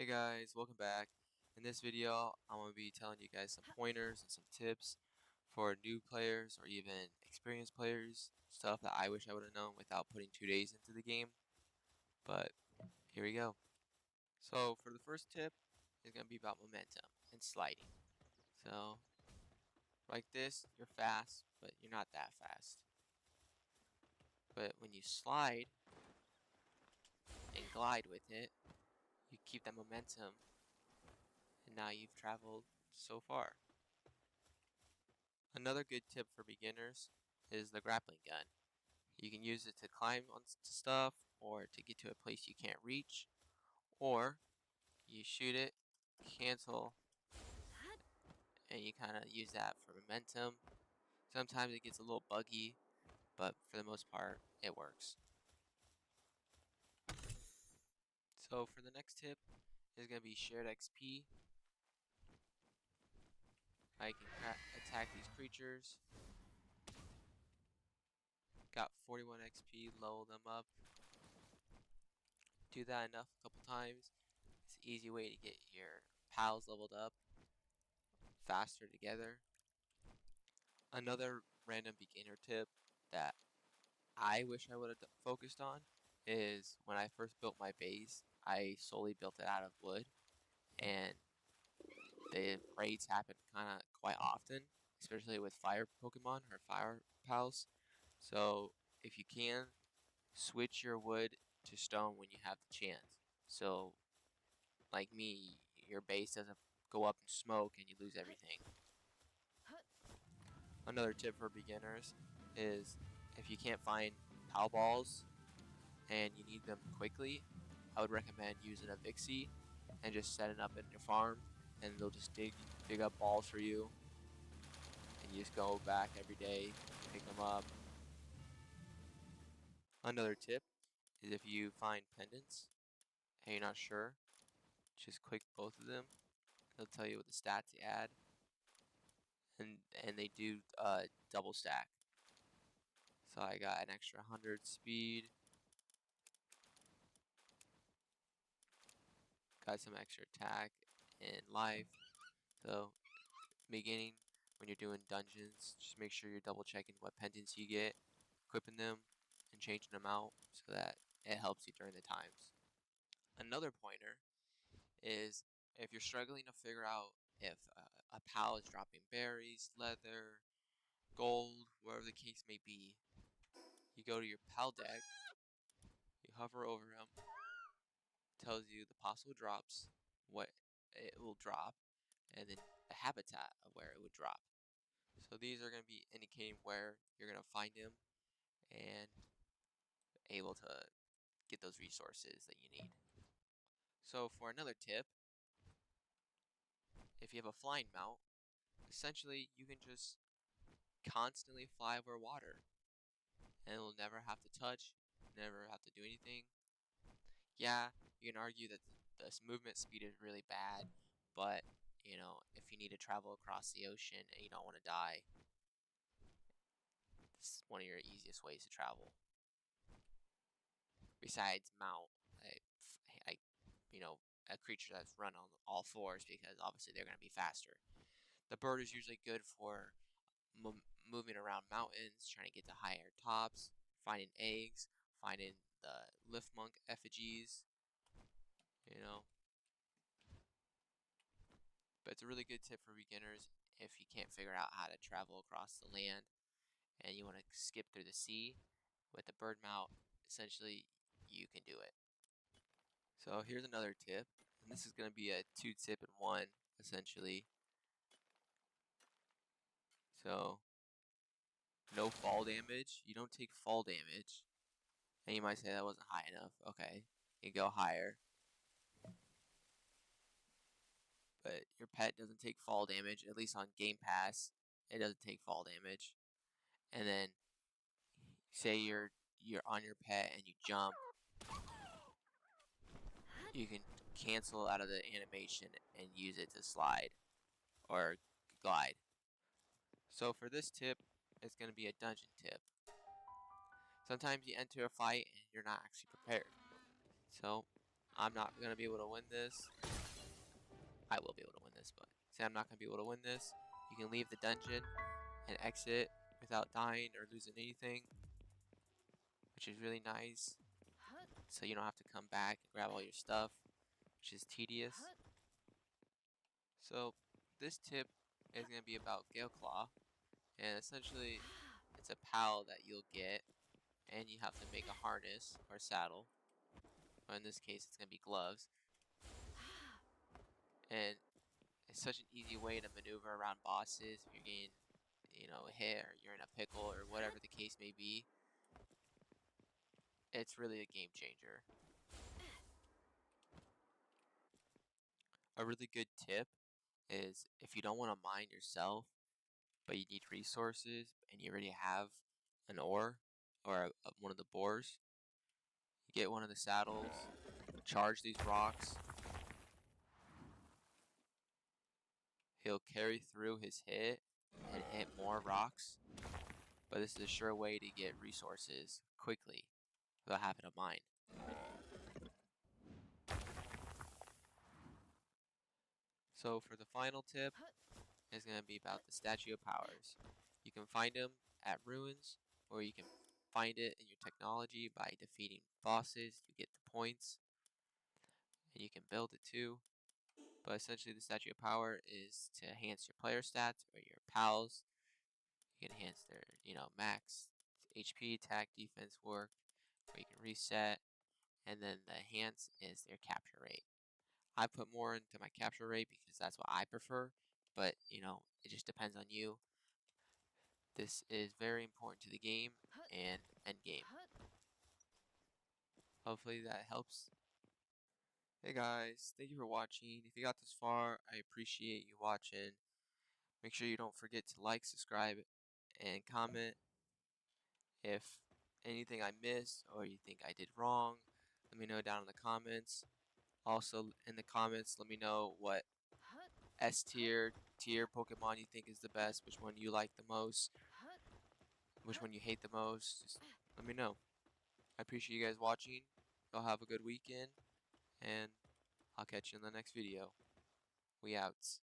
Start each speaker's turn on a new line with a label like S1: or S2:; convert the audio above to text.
S1: Hey guys, welcome back. In this video, I'm going to be telling you guys some pointers and some tips for new players or even experienced players, stuff that I wish I would have known without putting 2 days into the game. But here we go. So for the first tip, it's going to be about momentum and sliding. So like this, you're fast, but you're not that fast. But when you slide and glide with it, you keep that momentum, and now you've traveled so far. Another good tip for beginners is the grappling gun. You can use it to climb on stuff or to get to a place you can't reach, or you shoot it, cancel, and you kind of use that for momentum. Sometimes it gets a little buggy, but for the most part, it works. So for the next tip is going to be shared XP. I can attack these creatures. Got 41 XP, level them up. Do that enough a couple times. It's an easy way to get your pals leveled up faster together. Another random beginner tip that I wish I would have focused on is when I first built my base, I solely built it out of wood, and the raids happen kind of quite often, especially with fire Pokemon or fire pals. So if you can, switch your wood to stone when you have the chance. So like me, your base doesn't go up in smoke and you lose everything. Another tip for beginners is if you can't find PAL balls and you need them quickly, I would recommend using a Vixie and just setting up in your farm, and they'll just dig up balls for you, and you just go back every day, pick them up. Another tip is if you find pendants and you're not sure, just click both of them. They'll tell you what the stats they add, and they do double stack. So I got an extra 100 speed, got some extra attack and life. So beginning, when you're doing dungeons, just make sure you're double checking what pendants you get, equipping them, and changing them out so that it helps you during the times. Another pointer is if you're struggling to figure out if a pal is dropping berries, leather, gold, whatever the case may be, you go to your pal deck, you hover over them, tells you the possible drops, what it will drop, and then the habitat of where it would drop. So these are going to be indicating where you're going to find them and able to get those resources that you need. So for another tip, if you have a flying mount, essentially you can just constantly fly over water and it'll never have to touch, never have to do anything. Yeah, you can argue that this movement speed is really bad, but you know, if you need to travel across the ocean and you don't want to die, this is one of your easiest ways to travel. Besides mount, I you know, a creature that's run on all fours because obviously they're going to be faster. The bird is usually good for moving around mountains, trying to get to higher tops, finding eggs, finding the lift monk effigies, you know. But it's a really good tip for beginners if you can't figure out how to travel across the land and you want to skip through the sea. With the bird mount, essentially, you can do it. So here's another tip, and this is going to be a 2-tip in 1, essentially. So, no fall damage. You don't take fall damage. And you might say that wasn't high enough. Okay, you go higher. But your pet doesn't take fall damage, at least on Game Pass. It doesn't take fall damage. And then, say you're on your pet and you jump, you can cancel out of the animation and use it to slide or glide. So for this tip, it's going to be a dungeon tip. Sometimes you enter a fight and you're not actually prepared. So I'm not going to be able to win this. I will be able to win this, but say I'm not going to be able to win this. You can leave the dungeon and exit without dying or losing anything, which is really nice. So you don't have to come back and grab all your stuff, which is tedious. So this tip is going to be about Gale Claw, and essentially it's a pal that you'll get, and you have to make a harness or saddle, or in this case it's going to be gloves. And it's such an easy way to maneuver around bosses if you're getting, hit or you're in a pickle or whatever the case may be. It's really a game changer. A really good tip is if you don't want to mine yourself, but you need resources and you already have an ore or one of the boars, you get one of the saddles, charge these rocks. He'll carry through his hit and hit more rocks, but this is a sure way to get resources quickly without having to mine. So for the final tip, is going to be about the Statue of Powers. You can find them at ruins, or you can find it in your technology by defeating bosses. You get the points, and you can build it too. But essentially, the Statue of Power is to enhance your player stats or your pals. You can enhance their, max HP, attack, defense, work, or you can reset. And then the enhance is their capture rate. I put more into my capture rate because that's what I prefer, but it just depends on you. This is very important to the game and end game. Hopefully that helps. Hey guys, thank you for watching. If you got this far, I appreciate you watching. Make sure you don't forget to like, subscribe, and comment. If anything I missed or you think I did wrong, let me know down in the comments. Also in the comments, let me know what S tier Pokemon you think is the best, which one you like the most, which one you hate the most. Just let me know. I appreciate you guys watching. Y'all have a good weekend, and I'll catch you in the next video. We outs.